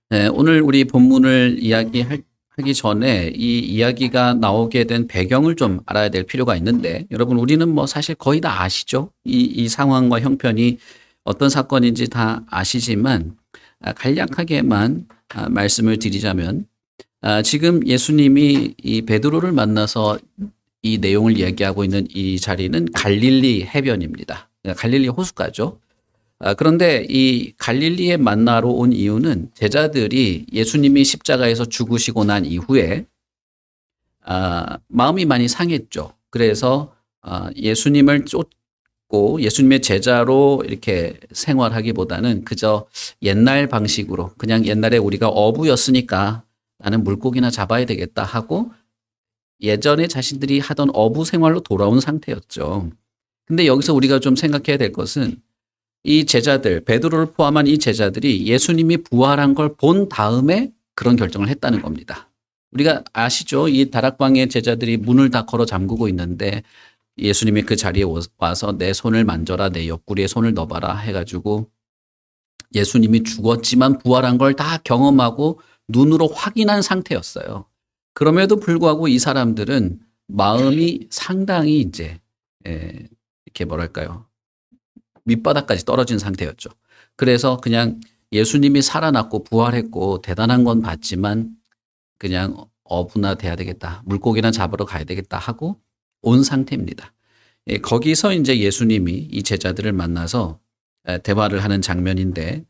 네, 오늘 우리 본문을 하기 전에 이 이야기가 나오게 된 배경을 좀 알아야 될 필요가 있는데, 여러분, 우리는 뭐 사실 거의 다 아시죠? 이 상황과 형편이 어떤 사건인지 다 아시지만, 간략하게만 말씀을 드리자면, 지금 예수님이 이 베드로를 만나서 이 내용을 이야기하고 있는 이 자리는 갈릴리 해변입니다. 그러니까 갈릴리 호숫가죠. 그런데 이 갈릴리에 만나러 온 이유는 제자들이 예수님이 십자가에서 죽으시고 난 이후에 마음이 많이 상했죠. 그래서 예수님을 쫓고 예수님의 제자로 이렇게 생활하기보다는 그저 옛날 방식으로 그냥 옛날에 우리가 어부였으니까 나는 물고기나 잡아야 되겠다 하고 예전에 자신들이 하던 어부 생활로 돌아온 상태였죠. 근데 여기서 우리가 좀 생각해야 될 것은 이 제자들, 베드로를 포함한 이 제자들이 예수님이 부활한 걸 본 다음에 그런 결정을 했다는 겁니다. 우리가 아시죠? 이 다락방의 제자들이 문을 다 걸어 잠그고 있는데 예수님이 그 자리에 와서 내 손을 만져라, 내 옆구리에 손을 넣어봐라 해가지고 예수님이 죽었지만 부활한 걸 다 경험하고 눈으로 확인한 상태였어요. 그럼에도 불구하고 이 사람들은 마음이 상당히 이제 이렇게 뭐랄까요? 밑바닥까지 떨어진 상태였죠. 그래서 그냥 예수님이 살아났고 부활했고 대단한 건 봤지만 그냥 어부나 돼야 되겠다. 물고기나 잡으러 가야 되겠다 하고 온 상태입니다. 거기서 이제 예수님이 이 제자들을 만나서 대화를 하는 장면인데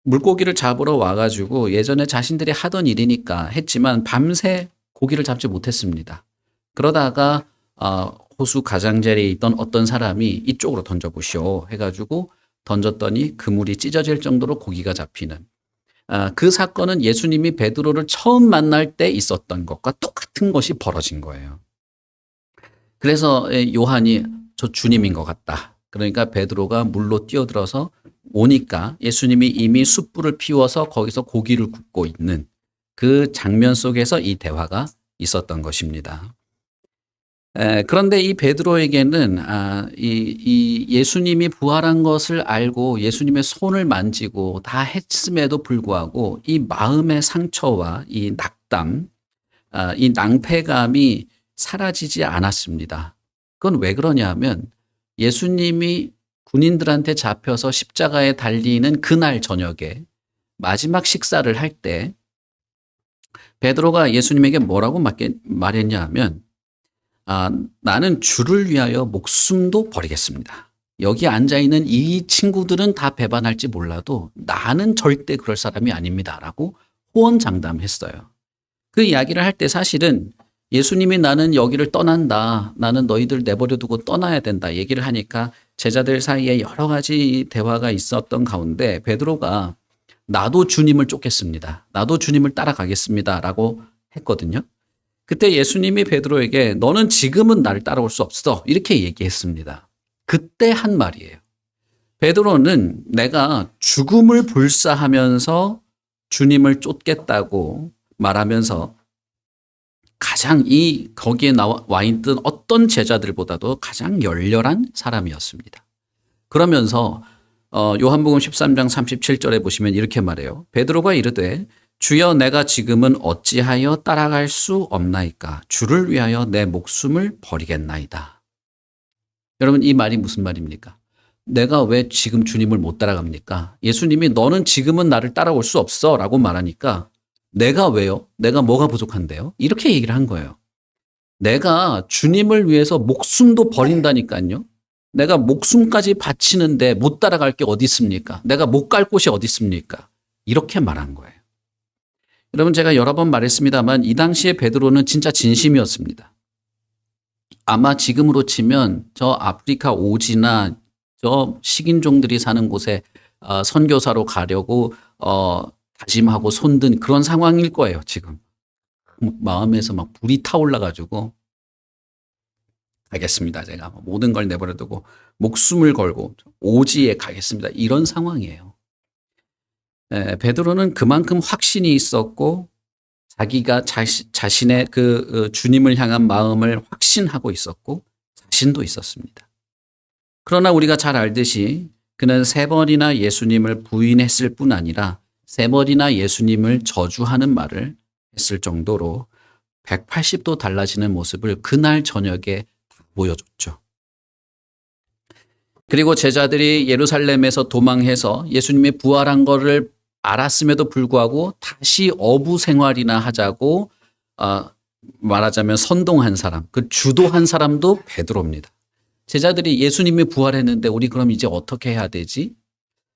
물고기를 잡으러 와가지고 예전에 자신들이 하던 일이니까 했지만 밤새 고기를 잡지 못했습니다. 그러다가 호수 가장자리에 있던 어떤 사람이 이쪽으로 던져보시오 해가지고 던졌더니 그물이 찢어질 정도로 고기가 잡히는 그 사건은 예수님이 베드로를 처음 만날 때 있었던 것과 똑같은 것이 벌어진 거예요. 그래서 요한이 저 주님인 것 같다. 그러니까 베드로가 물로 뛰어들어서 오니까 예수님이 이미 숯불을 피워서 거기서 고기를 굽고 있는 그 장면 속에서 이 대화가 있었던 것입니다. 그런데 이 베드로에게는 이 예수님이 부활한 것을 알고 예수님의 손을 만지고 다 했음에도 불구하고 이 마음의 상처와 이 낙담, 이 낭패감이 사라지지 않았습니다. 그건 왜 그러냐면 예수님이 군인들한테 잡혀서 십자가에 달리는 그날 저녁에 마지막 식사를 할 때 베드로가 예수님에게 뭐라고 말했냐 하면 나는 주를 위하여 목숨도 버리겠습니다. 여기 앉아있는 이 친구들은 다 배반할지 몰라도 나는 절대 그럴 사람이 아닙니다. 라고 호언장담했어요. 그 이야기를 할 때 사실은 예수님이 나는 여기를 떠난다. 나는 너희들 내버려 두고 떠나야 된다. 얘기를 하니까 제자들 사이에 여러 가지 대화가 있었던 가운데 베드로가 나도 주님을 쫓겠습니다. 나도 주님을 따라가겠습니다. 라고 했거든요. 그때 예수님이 베드로에게 너는 지금은 나를 따라올 수 없어. 이렇게 얘기했습니다. 그때 한 말이에요. 베드로는 내가 죽음을 불사하면서 주님을 쫓겠다고 말하면서 가장 거기에 와 있던 어떤 제자들보다도 가장 열렬한 사람이었습니다. 그러면서 요한복음 13장 37절에 보시면 이렇게 말해요. 베드로가 이르되 주여 내가 지금은 어찌하여 따라갈 수 없나이까? 주를 위하여 내 목숨을 버리겠나이다. 여러분 이 말이 무슨 말입니까? 내가 왜 지금 주님을 못 따라갑니까? 예수님이 너는 지금은 나를 따라올 수 없어 라고 말하니까 내가 왜요? 내가 뭐가 부족한데요? 이렇게 얘기를 한 거예요. 내가 주님을 위해서 목숨도 버린다니까요. 내가 목숨까지 바치는데 못 따라갈 게 어디 있습니까? 내가 못 갈 곳이 어디 있습니까? 이렇게 말한 거예요. 여러분 제가 여러 번 말했습니다만 이 당시에 베드로는 진짜 진심이었습니다. 아마 지금으로 치면 저 아프리카 오지나 저 식인종들이 사는 곳에 선교사로 가려고 다짐하고 손든 그런 상황일 거예요. 지금 마음에서 막 불이 타올라가지고 가겠습니다. 제가 모든 걸 내버려두고 목숨을 걸고 오지에 가겠습니다. 이런 상황이에요. 베드로는 그만큼 확신이 있었고 자기가 자신의 그 주님을 향한 마음을 확신하고 있었고 자신도 있었습니다. 그러나 우리가 잘 알듯이 그는 3번이나 예수님을 부인했을 뿐 아니라 세 번이나 예수님을 저주하는 말을 했을 정도로 180도 달라지는 모습을 그날 저녁에 보여줬죠. 그리고 제자들이 예루살렘에서 도망해서 예수님이 부활한 것을 알았음에도 불구하고 다시 어부 생활이나 하자고 말하자면 선동한 사람, 그 주도한 사람도 베드로입니다. 제자들이 예수님이 부활했는데 우리 그럼 이제 어떻게 해야 되지?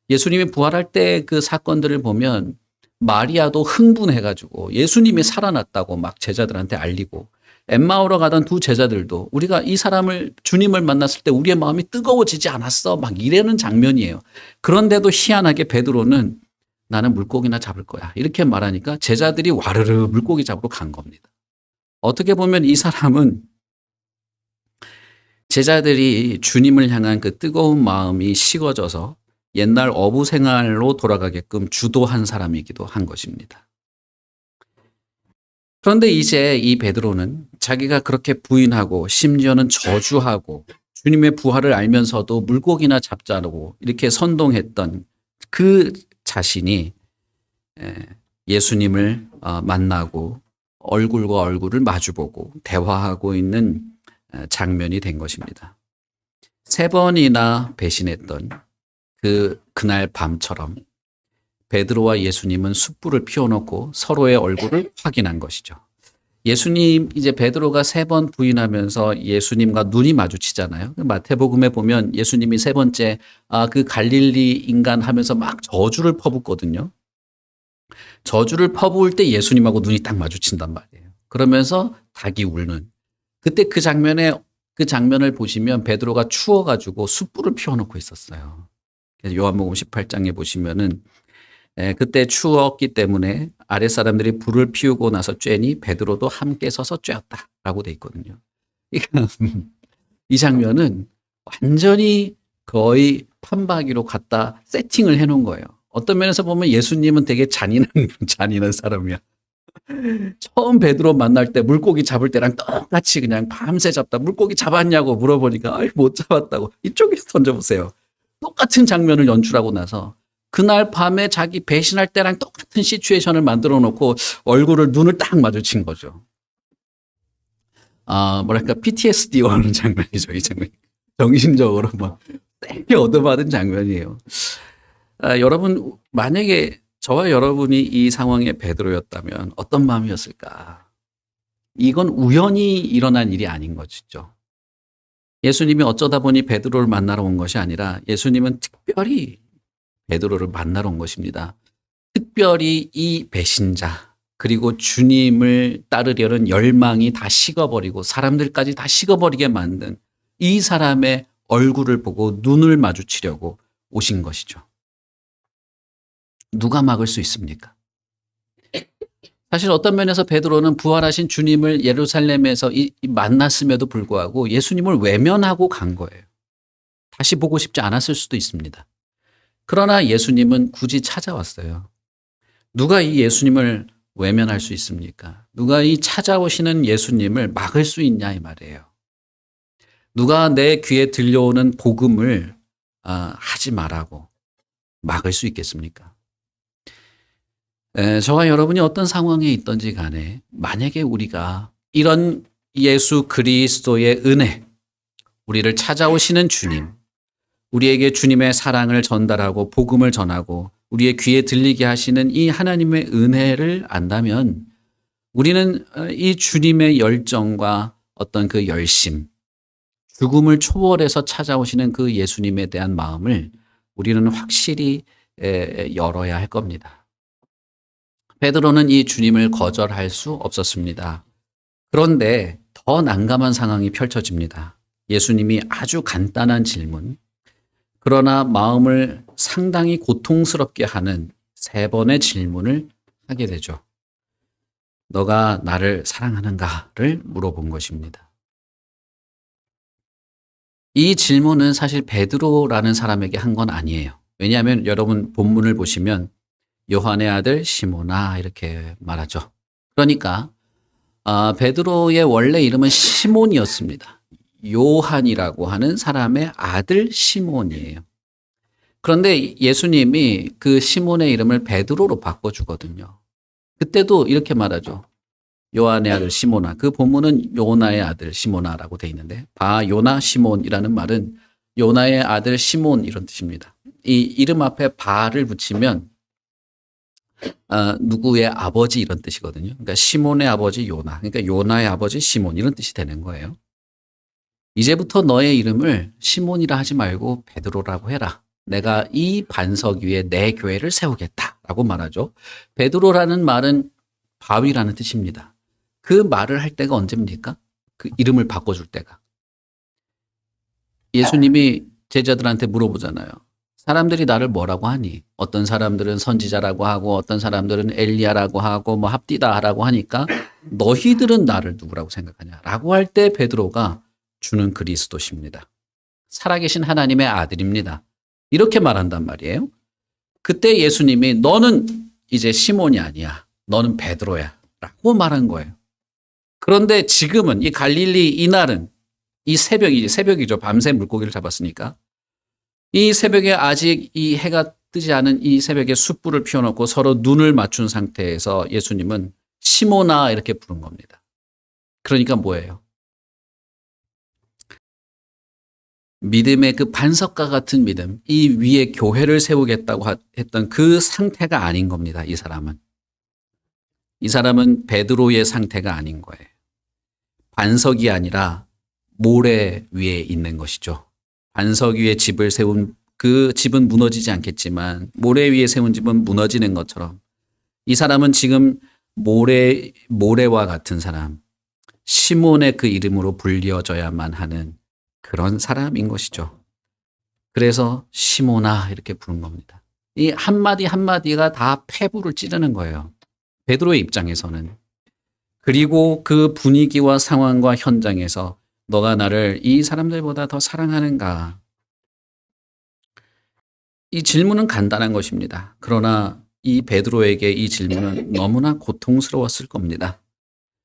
예수님이 부활할 때 그 사건들을 보면 마리아도 흥분해가지고 예수님이 살아났다고 막 제자들한테 알리고, 엠마오로 가던 두 제자들도 우리가 이 사람을, 주님을 만났을 때 우리의 마음이 뜨거워지지 않았어 막 이래는 장면이에요. 그런데도 희한하게 베드로는 나는 물고기나 잡을 거야 이렇게 말하니까 제자들이 와르르 물고기 잡으러 간 겁니다. 어떻게 보면 이 사람은 제자들이 주님을 향한 그 뜨거운 마음이 식어져서 옛날 어부 생활로 돌아가게끔 주도한 사람이기도 한 것입니다. 그런데 이제 이 베드로는 자기가 그렇게 부인하고 심지어는 저주하고 주님의 부활을 알면서도 물고기나 잡자고 이렇게 선동했던 그 자신이 예수님을 만나고 얼굴과 얼굴을 마주보고 대화하고 있는 장면이 된 것입니다. 세 번이나 배신했던 그날 밤처럼 베드로와 예수님은 숯불을 피워놓고 서로의 얼굴을 확인한 것이죠. 예수님, 이제 베드로가 세 번 부인하면서 예수님과 눈이 마주치잖아요. 마태복음에 보면 예수님이 세 번째 그 갈릴리 인간 하면서 막 저주를 퍼붓거든요. 저주를 퍼부을 때 예수님하고 눈이 딱 마주친단 말이에요. 그러면서 닭이 울는, 그때 그 장면을 보시면 베드로가 추워가지고 숯불을 피워놓고 있었어요. 그래서 요한복음 18장에 보시면은 그때 추웠기 때문에 아랫사람들이 불을 피우고 나서 쬐니 베드로도 함께 서서 쬐었다라고 돼 있거든요. 이 장면은 완전히 거의 판박이로 갖다 세팅을 해놓은 거예요. 어떤 면에서 보면 예수님은 되게 잔인한 사람이야. 처음 베드로 만날 때 물고기 잡을 때랑 똑같이 그냥 밤새 잡다. 물고기 잡았냐고 물어보니까 못 잡았다고. 이쪽에서 던져보세요. 똑같은 장면을 연출하고 나서 그날 밤에 자기 배신할 때랑 똑같은 시츄에이션을 만들어 놓고 눈을 딱 마주친 거죠. 뭐랄까 PTSD 오는 장면이죠. 이 장면. 정신적으로 막 세게 얻어받은 장면이에요. 여러분, 만약에 저와 여러분이 이 상황의 베드로였다면 어떤 마음이었을까? 이건 우연히 일어난 일이 아닌 것이죠. 예수님이 어쩌다 보니 베드로를 만나러 온 것이 아니라 예수님은 특별히 베드로를 만나러 온 것입니다. 특별히 이 배신자, 그리고 주님을 따르려는 열망이 다 식어버리고 사람들까지 다 식어버리게 만든 이 사람의 얼굴을 보고 눈을 마주치려고 오신 것이죠. 누가 막을 수 있습니까? 사실 어떤 면에서 베드로는 부활하신 주님을 예루살렘에서 만났음에도 불구하고 예수님을 외면하고 간 거예요. 다시 보고 싶지 않았을 수도 있습니다. 그러나 예수님은 굳이 찾아왔어요. 누가 이 예수님을 외면할 수 있습니까? 누가 이 찾아오시는 예수님을 막을 수 있냐 이 말이에요. 누가 내 귀에 들려오는 복음을 하지 말라고 막을 수 있겠습니까? 저와 여러분이 어떤 상황에 있든지 간에 만약에 우리가 이런 예수 그리스도의 은혜, 우리를 찾아오시는 주님, 우리에게 주님의 사랑을 전달하고 복음을 전하고 우리의 귀에 들리게 하시는 이 하나님의 은혜를 안다면 우리는 이 주님의 열정과 어떤 그 열심, 죽음을 초월해서 찾아오시는 그 예수님에 대한 마음을 우리는 확실히 열어야 할 겁니다. 베드로는 이 주님을 거절할 수 없었습니다. 그런데 더 난감한 상황이 펼쳐집니다. 예수님이 아주 간단한 질문, 그러나 마음을 상당히 고통스럽게 하는 세 번의 질문을 하게 되죠. 너가 나를 사랑하는가를 물어본 것입니다. 이 질문은 사실 베드로라는 사람에게 한 건 아니에요. 왜냐하면 여러분 본문을 보시면 요한의 아들 시몬아 이렇게 말하죠. 그러니까 베드로의 원래 이름은 시몬이었습니다. 요한이라고 하는 사람의 아들 시몬이에요. 그런데 예수님이 그 시몬의 이름을 베드로로 바꿔주거든요. 그때도 이렇게 말하죠. 요한의 아들 시몬아. 그 본문은 요나의 아들 시몬아라고 돼 있는데 바 요나 시몬이라는 말은 요나의 아들 시몬 이런 뜻입니다. 이 이름 앞에 바를 붙이면 누구의 아버지 이런 뜻이거든요. 그러니까 시몬의 아버지 요나. 그러니까 요나의 아버지 시몬 이런 뜻이 되는 거예요. 이제부터 너의 이름을 시몬이라 하지 말고 베드로라고 해라. 내가 이 반석 위에 내 교회를 세우겠다라고 말하죠. 베드로라는 말은 바위라는 뜻입니다. 그 말을 할 때가 언제입니까? 그 이름을 바꿔줄 때가. 예수님이 제자들한테 물어보잖아요. 사람들이 나를 뭐라고 하니? 어떤 사람들은 선지자라고 하고 어떤 사람들은 엘리야라고 하고 뭐 합디다라고 하니까 너희들은 나를 누구라고 생각하냐? 라고 할 때 베드로가 주는 그리스도십니다. 살아계신 하나님의 아들입니다. 이렇게 말한단 말이에요. 그때 예수님이 너는 이제 시몬이 아니야. 너는 베드로야. 라고 말한 거예요. 그런데 지금은 이 갈릴리 이날은 이 새벽이죠. 밤새 물고기를 잡았으니까. 이 새벽에 아직 이 해가 뜨지 않은 이 새벽에 숯불을 피워놓고 서로 눈을 맞춘 상태에서 예수님은 시몬아 이렇게 부른 겁니다. 그러니까 뭐예요? 믿음의 그 반석과 같은 믿음, 이 위에 교회를 세우겠다고 했던 그 상태가 아닌 겁니다. 이 사람은. 이 사람은 베드로의 상태가 아닌 거예요. 반석이 아니라 모래 위에 있는 것이죠. 반석 위에 집을 세운 그 집은 무너지지 않겠지만 모래 위에 세운 집은 무너지는 것처럼 이 사람은 지금 모래와 같은 사람, 시몬의 그 이름으로 불려져야만 하는 그런 사람인 것이죠. 그래서 시몬아 이렇게 부른 겁니다. 이 한마디 한마디가 다 폐부를 찌르는 거예요. 베드로의 입장에서는. 그리고 그 분위기와 상황과 현장에서 너가 나를 이 사람들보다 더 사랑하는가? 이 질문은 간단한 것입니다. 그러나 이 베드로에게 이 질문은 너무나 고통스러웠을 겁니다.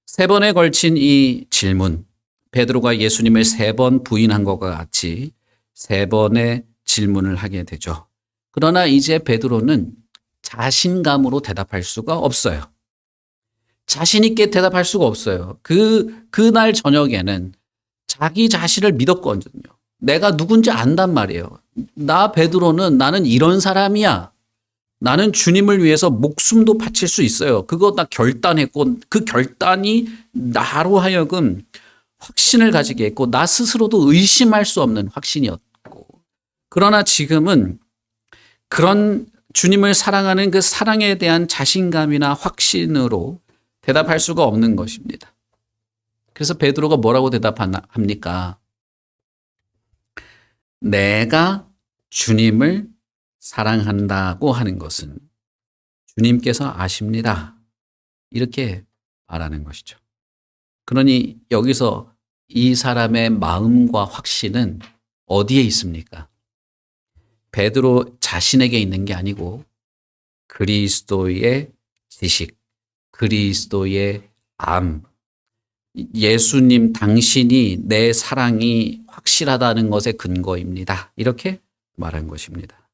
3번에 걸친 이 질문, 베드로가 예수님을 3번 부인한 것과 같이 3번의 질문을 하게 되죠. 그러나 이제 베드로는 자신감으로 대답할 수가 없어요. 자신 있게 대답할 수가 없어요. 그날 저녁에는 자기 자신을 믿었거든요. 내가 누군지 안단 말이에요. 나는 이런 사람이야. 나는 주님을 위해서 목숨도 바칠 수 있어요. 그거 나 결단했고 그 결단이 나로 하여금 확신을 가지게 했고 나 스스로도 의심할 수 없는 확신이었고 그러나 지금은 그런 주님을 사랑하는 그 사랑에 대한 자신감이나 확신으로 대답할 수가 없는 것입니다. 그래서 베드로가 뭐라고 대답합니까? 내가 주님을 사랑한다고 하는 것은 주님께서 아십니다. 이렇게 말하는 것이죠. 그러니 여기서 이 사람의 마음과 확신은 어디에 있습니까? 베드로 자신에게 있는 게 아니고 그리스도의 지식, 그리스도의 암, 예수님 당신이 내 사랑이 확실하다는 것의 근거입니다. 이렇게 말한 것입니다.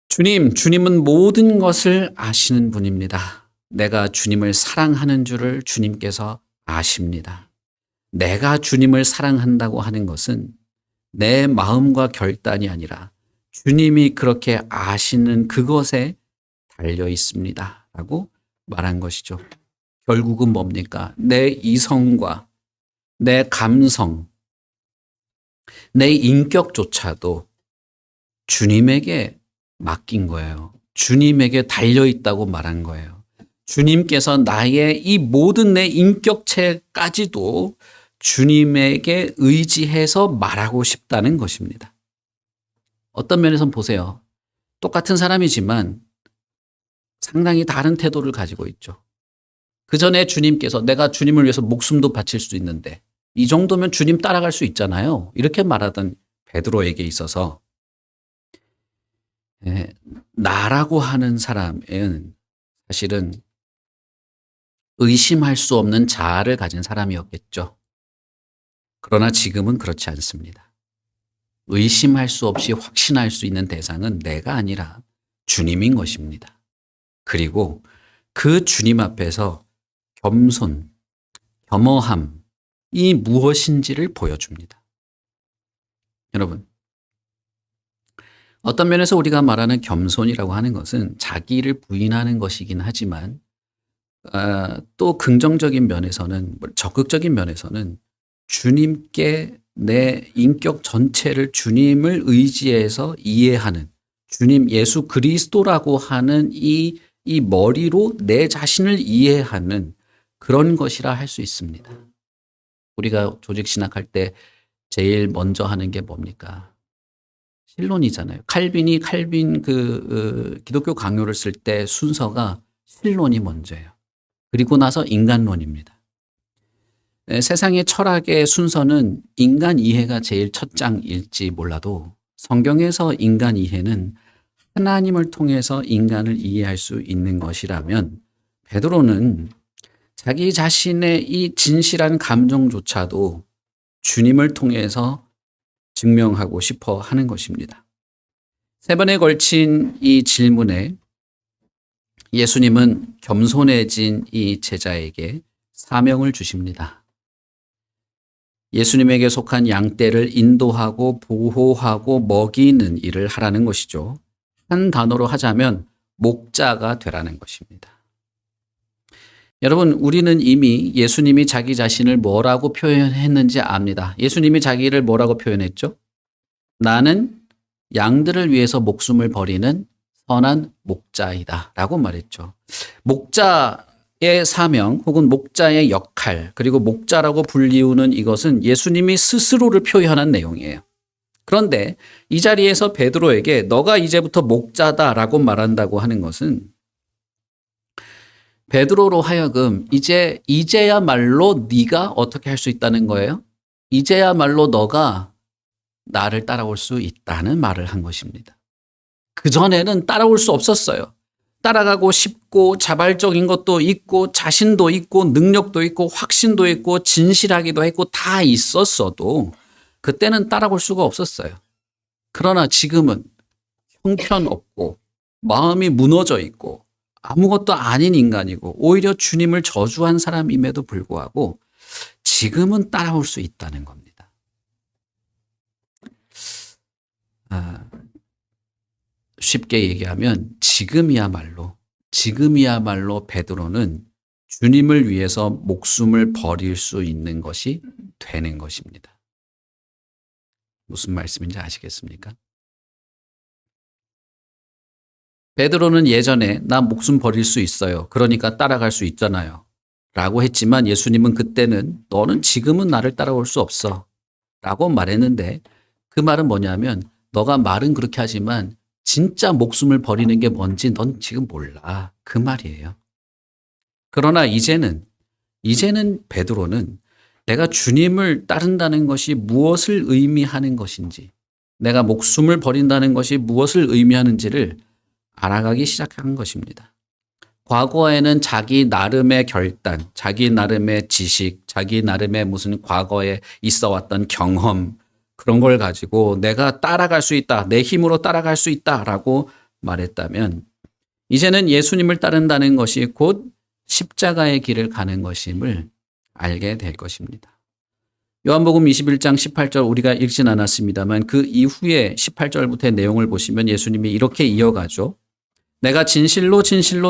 주님은 모든 것을 아시는 분입니다. 내가 주님을 사랑하는 줄을 주님께서 아십니다. 내가 주님을 사랑한다고 하는 것은 내 마음과 결단이 아니라 주님이 그렇게 아시는 그것에 달려 있습니다. 라고 말한 것이죠. 결국은 뭡니까? 내 이성과 내 감성, 내 인격조차도 주님에게 맡긴 거예요. 주님에게 달려있다고 말한 거예요. 주님께서 나의 이 모든 내 인격체까지도 주님에게 의지해서 말하고 싶다는 것입니다. 어떤 면에선 보세요. 똑같은 사람이지만 상당히 다른 태도를 가지고 있죠. 그 전에 주님께서 내가 주님을 위해서 목숨도 바칠 수 있는데 이 정도면 주님 따라갈 수 있잖아요. 이렇게 말하던 베드로에게 있어서 나라고 하는 사람은 사실은 의심할 수 없는 자아를 가진 사람이었겠죠. 그러나 지금은 그렇지 않습니다. 의심할 수 없이 확신할 수 있는 대상은 내가 아니라 주님인 것입니다. 그리고 그 주님 앞에서 겸손, 겸허함이 무엇인지를 보여줍니다. 여러분, 어떤 면에서 우리가 말하는 겸손이라고 하는 것은 자기를 부인하는 것이긴 하지만 또 긍정적인 면에서는, 적극적인 면에서는 주님께 내 인격 전체를 주님을 의지해서 이해하는, 주님 예수 그리스도라고 하는 이 머리로 내 자신을 이해하는 그런 것이라 할 수 있습니다. 우리가 조직 신학할 때 제일 먼저 하는 게 뭡니까? 신론이잖아요. 칼빈 기독교 강요를 쓸 때 순서가 신론이 먼저예요. 그리고 나서 인간론입니다. 세상의 철학의 순서는 인간 이해가 제일 첫 장일지 몰라도 성경에서 인간 이해는 하나님을 통해서 인간을 이해할 수 있는 것이라면 베드로는 자기 자신의 이 진실한 감정조차도 주님을 통해서 증명하고 싶어 하는 것입니다. 3번에 걸친 이 질문에 예수님은 겸손해진 이 제자에게 사명을 주십니다. 예수님에게 속한 양떼를 인도하고 보호하고 먹이는 일을 하라는 것이죠. 한 단어로 하자면 목자가 되라는 것입니다. 여러분, 우리는 이미 예수님이 자기 자신을 뭐라고 표현했는지 압니다. 예수님이 자기를 뭐라고 표현했죠? 나는 양들을 위해서 목숨을 버리는 선한 목자이다 라고 말했죠. 목자의 사명 혹은 목자의 역할, 그리고 목자라고 불리우는 이것은 예수님이 스스로를 표현한 내용이에요. 그런데 이 자리에서 베드로에게 너가 이제부터 목자다라고 말한다고 하는 것은 베드로로 하여금 이제야말로 네가 어떻게 할 수 있다는 거예요? 이제야말로 너가 나를 따라올 수 있다는 말을 한 것입니다. 그전에는 따라올 수 없었어요. 따라가고 싶고 자발적인 것도 있고 자신도 있고 능력도 있고 확신도 있고 진실하기도 했고 다 있었어도 그때는 따라올 수가 없었어요. 그러나 지금은 형편없고 마음이 무너져 있고 아무것도 아닌 인간이고 오히려 주님을 저주한 사람임에도 불구하고 지금은 따라올 수 있다는 겁니다. 쉽게 얘기하면 지금이야말로 베드로는 주님을 위해서 목숨을 버릴 수 있는 것이 되는 것입니다. 무슨 말씀인지 아시겠습니까? 베드로는 예전에 나 목숨 버릴 수 있어요. 그러니까 따라갈 수 있잖아요. 라고 했지만 예수님은 그때는 너는 지금은 나를 따라올 수 없어. 라고 말했는데 그 말은 뭐냐면 너가 말은 그렇게 하지만 진짜 목숨을 버리는 게 뭔지 넌 지금 몰라. 그 말이에요. 그러나 이제는 베드로는 내가 주님을 따른다는 것이 무엇을 의미하는 것인지, 내가 목숨을 버린다는 것이 무엇을 의미하는지를 알아가기 시작한 것입니다. 과거에는 자기 나름의 결단, 자기 나름의 지식, 자기 나름의 무슨 과거에 있어 왔던 경험, 그런 걸 가지고 내가 따라갈 수 있다, 내 힘으로 따라갈 수 있다라고 말했다면 이제는 예수님을 따른다는 것이 곧 십자가의 길을 가는 것임을 알게 될 것입니다. 요한복음 21장 18절 우리가 읽진 않았습니다만 그 이후에 18절부터의 내용을 보시면 예수님이 이렇게 이어가죠. 내가 진실로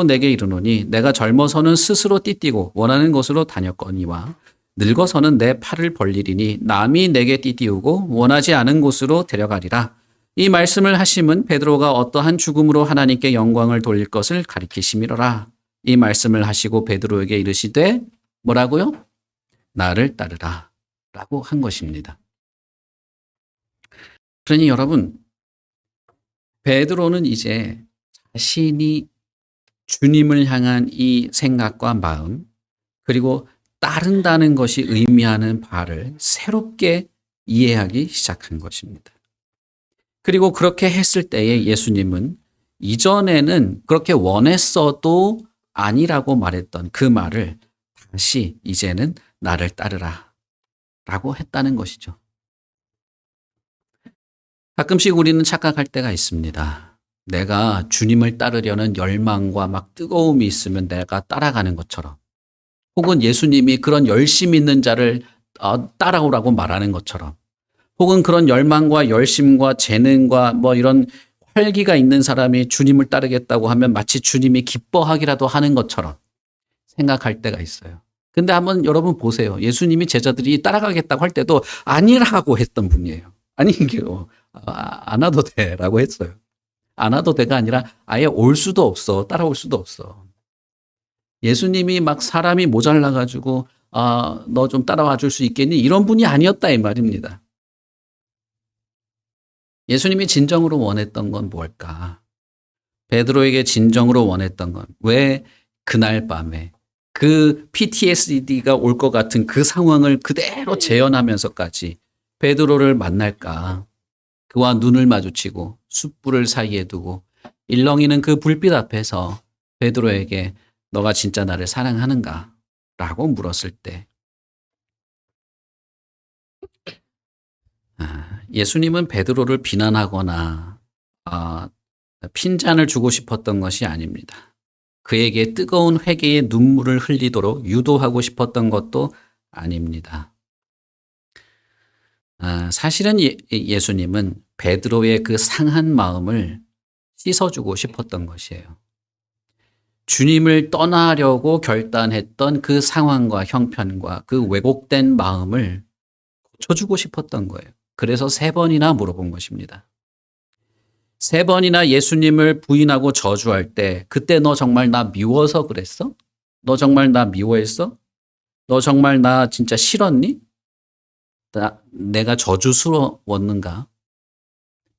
내게 이르노니 내가 젊어서는 스스로 띠띠고 원하는 곳으로 다녔거니와 늙어서는 내 팔을 벌리리니 남이 내게 띠띠우고 원하지 않은 곳으로 데려가리라. 이 말씀을 하심은 베드로가 어떠한 죽음으로 하나님께 영광을 돌릴 것을 가리키심이로라. 이 말씀을 하시고 베드로에게 이르시되 뭐라고요? 나를 따르라 라고 한 것입니다. 그러니 여러분, 베드로는 이제 자신이 주님을 향한 이 생각과 마음, 그리고 따른다는 것이 의미하는 바를 새롭게 이해하기 시작한 것입니다. 그리고 그렇게 했을 때에 예수님은 이전에는 그렇게 원했어도 아니라고 말했던 그 말을 다시 이제는 나를 따르라 라고 했다는 것이죠. 가끔씩 우리는 착각할 때가 있습니다. 내가 주님을 따르려는 열망과 막 뜨거움이 있으면 내가 따라가는 것처럼, 혹은 예수님이 그런 열심 있는 자를 따라오라고 말하는 것처럼, 혹은 그런 열망과 열심과 재능과 뭐 이런 활기가 있는 사람이 주님을 따르겠다고 하면 마치 주님이 기뻐하기라도 하는 것처럼 생각할 때가 있어요. 근데 한번 여러분 보세요. 예수님이 제자들이 따라가겠다고 할 때도 아니라고 했던 분이에요. 아니, 이게요. 안 와도 돼. 라고 했어요. 안 와도 돼가 아니라 아예 올 수도 없어. 따라올 수도 없어. 예수님이 막 사람이 모자라가지고, 너 좀 따라와 줄 수 있겠니? 이런 분이 아니었다, 이 말입니다. 예수님이 진정으로 원했던 건 뭘까? 베드로에게 진정으로 원했던 건 왜 그날 밤에 그 PTSD가 올 것 같은 그 상황을 그대로 재현하면서까지 베드로를 만날까? 그와 눈을 마주치고 숯불을 사이에 두고 일렁이는 그 불빛 앞에서 베드로에게 너가 진짜 나를 사랑하는가? 라고 물었을 때 예수님은 베드로를 비난하거나 핀잔을 주고 싶었던 것이 아닙니다. 그에게 뜨거운 회개의 눈물을 흘리도록 유도하고 싶었던 것도 아닙니다. 사실은 예수님은 베드로의 그 상한 마음을 씻어주고 싶었던 것이에요. 주님을 떠나려고 결단했던 그 상황과 형편과 그 왜곡된 마음을 고쳐주고 싶었던 거예요. 그래서 3번이나 물어본 것입니다. 3번이나 예수님을 부인하고 저주할 때 그때 너 정말 나 미워서 그랬어? 너 정말 나 미워했어? 너 정말 나 진짜 싫었니? 내가 저주스러웠는가?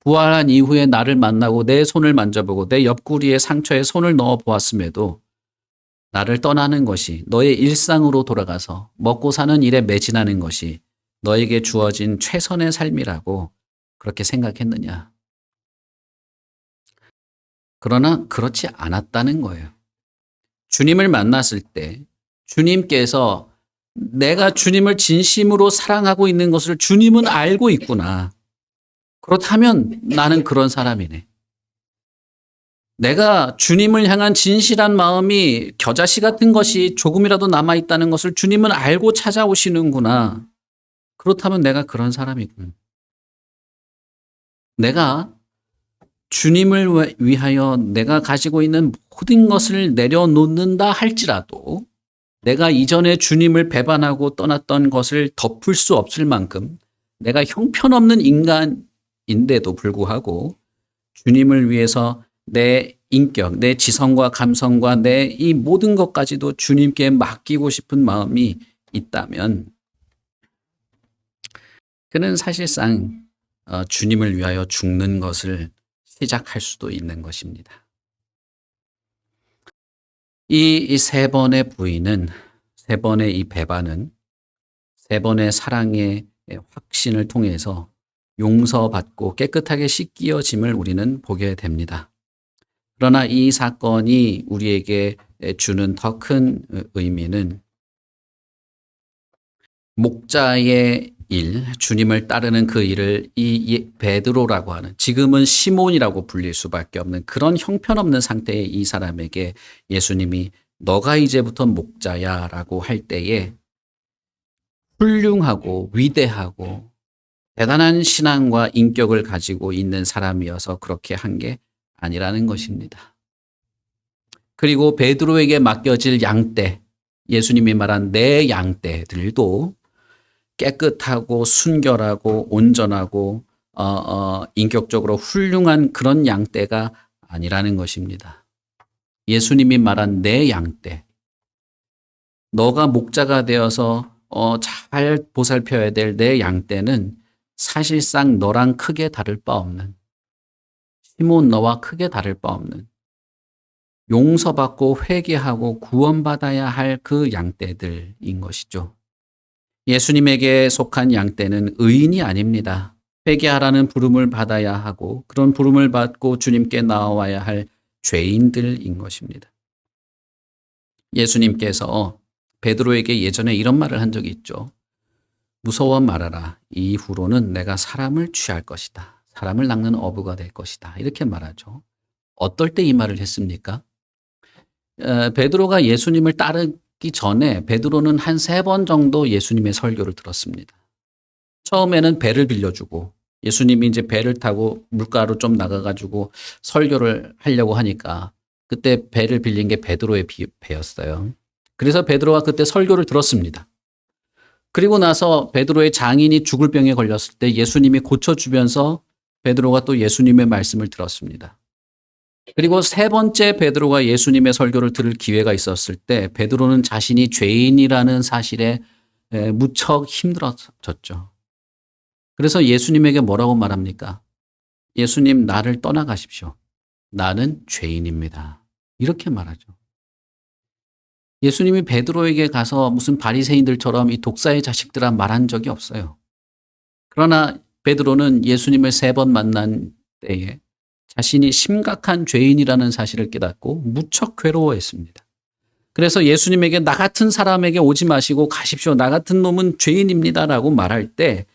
부활한 이후에 나를 만나고 내 손을 만져보고 내 옆구리에 상처에 손을 넣어 보았음에도 나를 떠나는 것이 너의 일상으로 돌아가서 먹고 사는 일에 매진하는 것이 너에게 주어진 최선의 삶이라고 그렇게 생각했느냐? 그러나 그렇지 않았다는 거예요. 주님을 만났을 때 주님께서 내가 주님을 진심으로 사랑하고 있는 것을 주님은 알고 있구나. 그렇다면 나는 그런 사람이네. 내가 주님을 향한 진실한 마음이 겨자씨 같은 것이 조금이라도 남아있다는 것을 주님은 알고 찾아오시는구나. 그렇다면 내가 그런 사람이군. 내가 주님을 위하여 내가 가지고 있는 모든 것을 내려놓는다 할지라도 내가 이전에 주님을 배반하고 떠났던 것을 덮을 수 없을 만큼 내가 형편없는 인간인데도 불구하고 주님을 위해서 내 인격, 내 지성과 감성과 내 이 모든 것까지도 주님께 맡기고 싶은 마음이 있다면 그는 사실상 주님을 위하여 죽는 것을 시작할 수도 있는 것입니다. 이 3번의 부인은, 3번의 이 배반은 3번의 사랑의 확신을 통해서 용서받고 깨끗하게 씻기어짐을 우리는 보게 됩니다. 그러나 이 사건이 우리에게 주는 더 큰 의미는 목자의 일, 주님을 따르는 그 일을 이 베드로라고 하는, 지금은 시몬이라고 불릴 수밖에 없는 그런 형편없는 상태의 이 사람에게 예수님이 너가 이제부터 목자야 라고 할 때에 훌륭하고 위대하고 대단한 신앙과 인격을 가지고 있는 사람이어서 그렇게 한 게 아니라는 것입니다. 그리고 베드로에게 맡겨질 양떼, 예수님이 말한 내 양떼들도 깨끗하고 순결하고 온전하고 인격적으로 훌륭한 그런 양떼가 아니라는 것입니다. 예수님이 말한 내 양떼, 너가 목자가 되어서 잘 보살펴야 될 내 양떼는 사실상 너랑 크게 다를 바 없는, 시몬 너와 크게 다를 바 없는, 용서받고 회개하고 구원받아야 할 그 양떼들인 것이죠. 예수님에게 속한 양떼는 의인이 아닙니다. 회개하라는 부름을 받아야 하고 그런 부름을 받고 주님께 나와야 할 죄인들인 것입니다. 예수님께서 베드로에게 예전에 이런 말을 한 적이 있죠. 무서워 말아라. 이후로는 내가 사람을 취할 것이다. 사람을 낚는 어부가 될 것이다. 이렇게 말하죠. 어떨 때 이 말을 했습니까? 베드로가 예수님을 따르기 전에 베드로는 한 3번 정도 예수님의 설교를 들었습니다. 처음에는 배를 빌려주고 예수님이 이제 배를 타고 물가로 좀 나가가지고 설교를 하려고 하니까 그때 배를 빌린 게 베드로의 배였어요. 그래서 베드로가 그때 설교를 들었습니다. 그리고 나서 베드로의 장인이 죽을 병에 걸렸을 때 예수님이 고쳐주면서 베드로가 또 예수님의 말씀을 들었습니다. 그리고 3번째 베드로가 예수님의 설교를 들을 기회가 있었을 때 베드로는 자신이 죄인이라는 사실에 무척 힘들어졌죠. 그래서 예수님에게 뭐라고 말합니까? 예수님, 나를 떠나가십시오. 나는 죄인입니다. 이렇게 말하죠. 예수님이 베드로에게 가서 무슨 바리새인들처럼 이 독사의 자식들아 말한 적이 없어요. 그러나 베드로는 예수님을 3번 만난 때에 자신이 심각한 죄인이라는 사실을 깨닫고 무척 괴로워했습니다. 그래서 예수님에게 나 같은 사람에게 오지 마시고 가십시오. 나 같은 놈은 죄인입니다라고 말할 때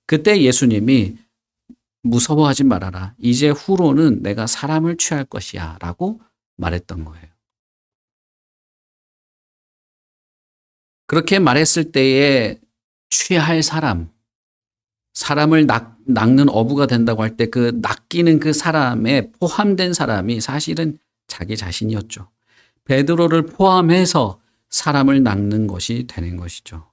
그때 예수님이 무서워하지 말아라. 이제 후로는 내가 사람을 취할 것이야 라고 말했던 거예요. 그렇게 말했을 때에 취할 사람을 낚는 어부가 된다고 할 때 그 낚이는 그 사람에 포함된 사람이 사실은 자기 자신이었죠. 베드로를 포함해서 사람을 낚는 것이 되는 것이죠.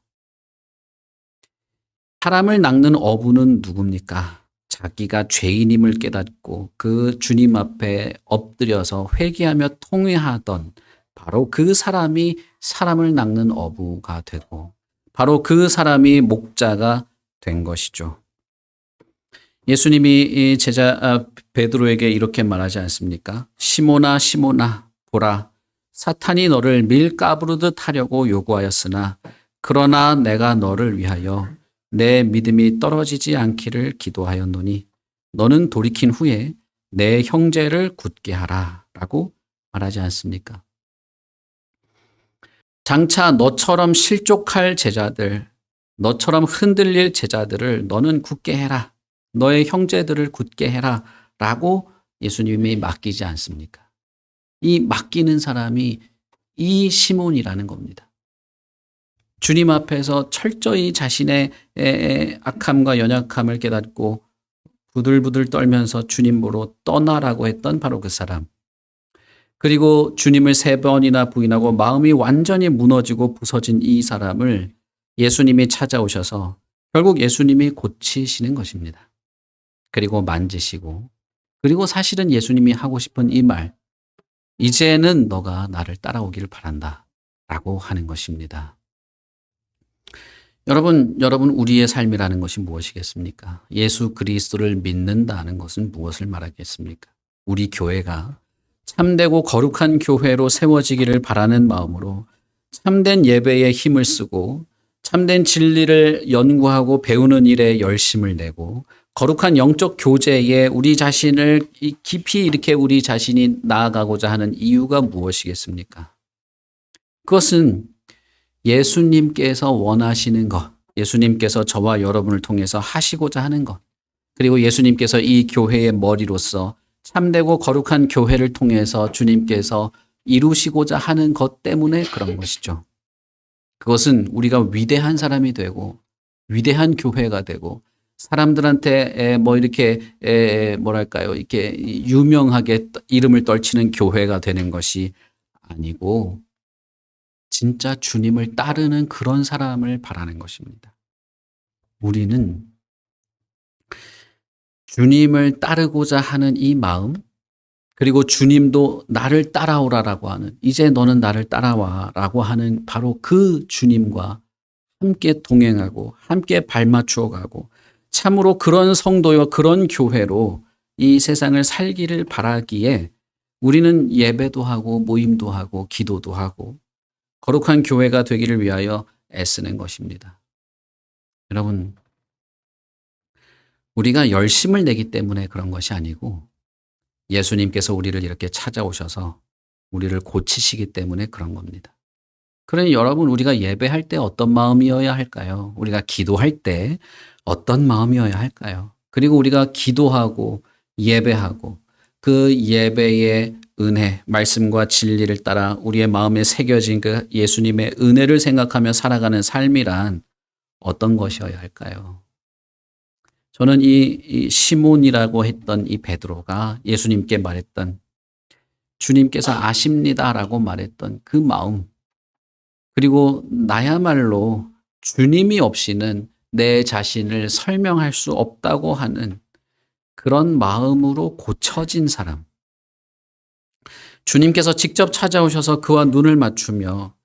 사람을 낚는 어부는 누굽니까? 자기가 죄인임을 깨닫고 그 주님 앞에 엎드려서 회개하며 통회하던 바로 그 사람이 사람을 낚는 어부가 되고 바로 그 사람이 목자가 된 것이죠. 예수님이 이 제자 베드로에게 이렇게 말하지 않습니까? 시몬아 시몬아 보라 사탄이 너를 밀가부르듯 하려고 요구하였으나 그러나 내가 너를 위하여 내 믿음이 떨어지지 않기를 기도하였노니 너는 돌이킨 후에 내 형제를 굳게 하라 라고 말하지 않습니까? 장차 너처럼 실족할 제자들, 너처럼 흔들릴 제자들을 너는 굳게 해라. 너의 형제들을 굳게 해라 라고 예수님이 맡기지 않습니까? 이 맡기는 사람이 이 시몬이라는 겁니다. 주님 앞에서 철저히 자신의 악함과 연약함을 깨닫고 부들부들 떨면서 주님 보러 떠나라고 했던 바로 그 사람. 그리고 주님을 3번이나 부인하고 마음이 완전히 무너지고 부서진 이 사람을 예수님이 찾아오셔서 결국 예수님이 고치시는 것입니다. 그리고 만지시고 그리고 사실은 예수님이 하고 싶은 이 말, 이제는 너가 나를 따라오기를 바란다 라고 하는 것입니다. 여러분 우리의 삶이라는 것이 무엇이겠습니까? 예수 그리스도를 믿는다는 것은 무엇을 말하겠습니까? 우리 교회가 참되고 거룩한 교회로 세워지기를 바라는 마음으로 참된 예배에 힘을 쓰고 참된 진리를 연구하고 배우는 일에 열심을 내고 거룩한 영적 교제에 우리 자신을 깊이 이렇게 우리 자신이 나아가고자 하는 이유가 무엇이겠습니까? 그것은 예수님께서 원하시는 것, 예수님께서 저와 여러분을 통해서 하시고자 하는 것, 그리고 예수님께서 이 교회의 머리로서 참되고 거룩한 교회를 통해서 주님께서 이루시고자 하는 것 때문에 그런 것이죠. 그것은 우리가 위대한 사람이 되고 위대한 교회가 되고 사람들한테 뭐 이렇게 뭐랄까요, 이렇게 유명하게 이름을 떨치는 교회가 되는 것이 아니고 진짜 주님을 따르는 그런 사람을 바라는 것입니다. 우리는 주님을 따르고자 하는 이 마음, 그리고 주님도 나를 따라오라라고 하는, 이제 너는 나를 따라와라고 하는 바로 그 주님과 함께 동행하고 함께 발맞추어 가고 참으로 그런 성도와 그런 교회로 이 세상을 살기를 바라기에 우리는 예배도 하고 모임도 하고 기도도 하고 거룩한 교회가 되기를 위하여 애쓰는 것입니다. 여러분, 우리가 열심을 내기 때문에 그런 것이 아니고 예수님께서 우리를 이렇게 찾아오셔서 우리를 고치시기 때문에 그런 겁니다. 그러니 여러분, 우리가 예배할 때 어떤 마음이어야 할까요? 우리가 기도할 때 어떤 마음이어야 할까요? 그리고 우리가 기도하고 예배하고 그 예배의 은혜, 말씀과 진리를 따라 우리의 마음에 새겨진 그 예수님의 은혜를 생각하며 살아가는 삶이란 어떤 것이어야 할까요? 저는 이 시몬이라고 했던 이 베드로가 예수님께 말했던 주님께서 아십니다라고 말했던 그 마음, 그리고 나야말로 주님이 없이는 내 자신을 설명할 수 없다고 하는 그런 마음으로 고쳐진 사람. 주님께서 직접 찾아오셔서 그와 눈을 맞추며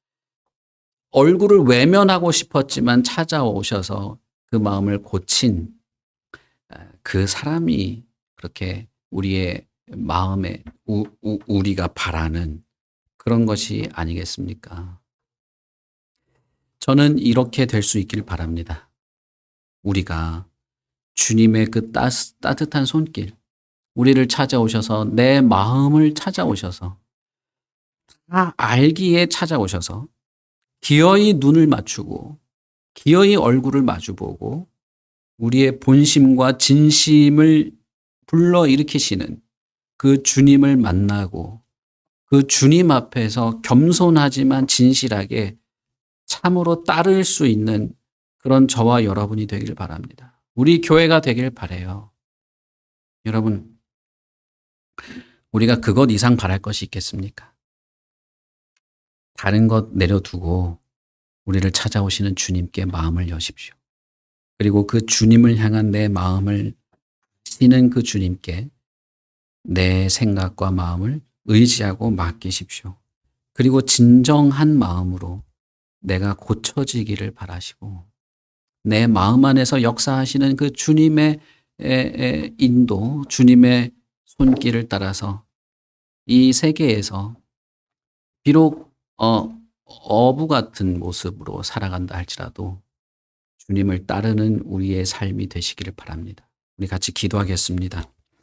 얼굴을 외면하고 싶었지만 찾아오셔서 그 마음을 고친 그 사람이 그렇게 우리의 마음에 우리가 바라는 그런 것이 아니겠습니까? 저는 이렇게 될 수 있길 바랍니다. 우리가 주님의 그 따뜻한 손길, 우리를 찾아오셔서 내 마음을 찾아오셔서 다 알기에 찾아오셔서 기어이 눈을 맞추고 기어이 얼굴을 마주보고 우리의 본심과 진심을 불러일으키시는 그 주님을 만나고 그 주님 앞에서 겸손하지만 진실하게 참으로 따를 수 있는 그런 저와 여러분이 되길 바랍니다. 우리 교회가 되길 바라요. 여러분, 우리가 그것 이상 바랄 것이 있겠습니까? 다른 것 내려두고 우리를 찾아오시는 주님께 마음을 여십시오. 그리고 그 주님을 향한 내 마음을 아시는 그 주님께 내 생각과 마음을 의지하고 맡기십시오. 그리고 진정한 마음으로 내가 고쳐지기를 바라시고 내 마음 안에서 역사하시는 그 주님의 인도, 주님의 손길을 따라서 이 세계에서 비록 어부 같은 모습으로 살아간다 할지라도 주님을 따르는 우리의 삶이 되시기를 바랍니다. 우리 같이 기도하겠습니다.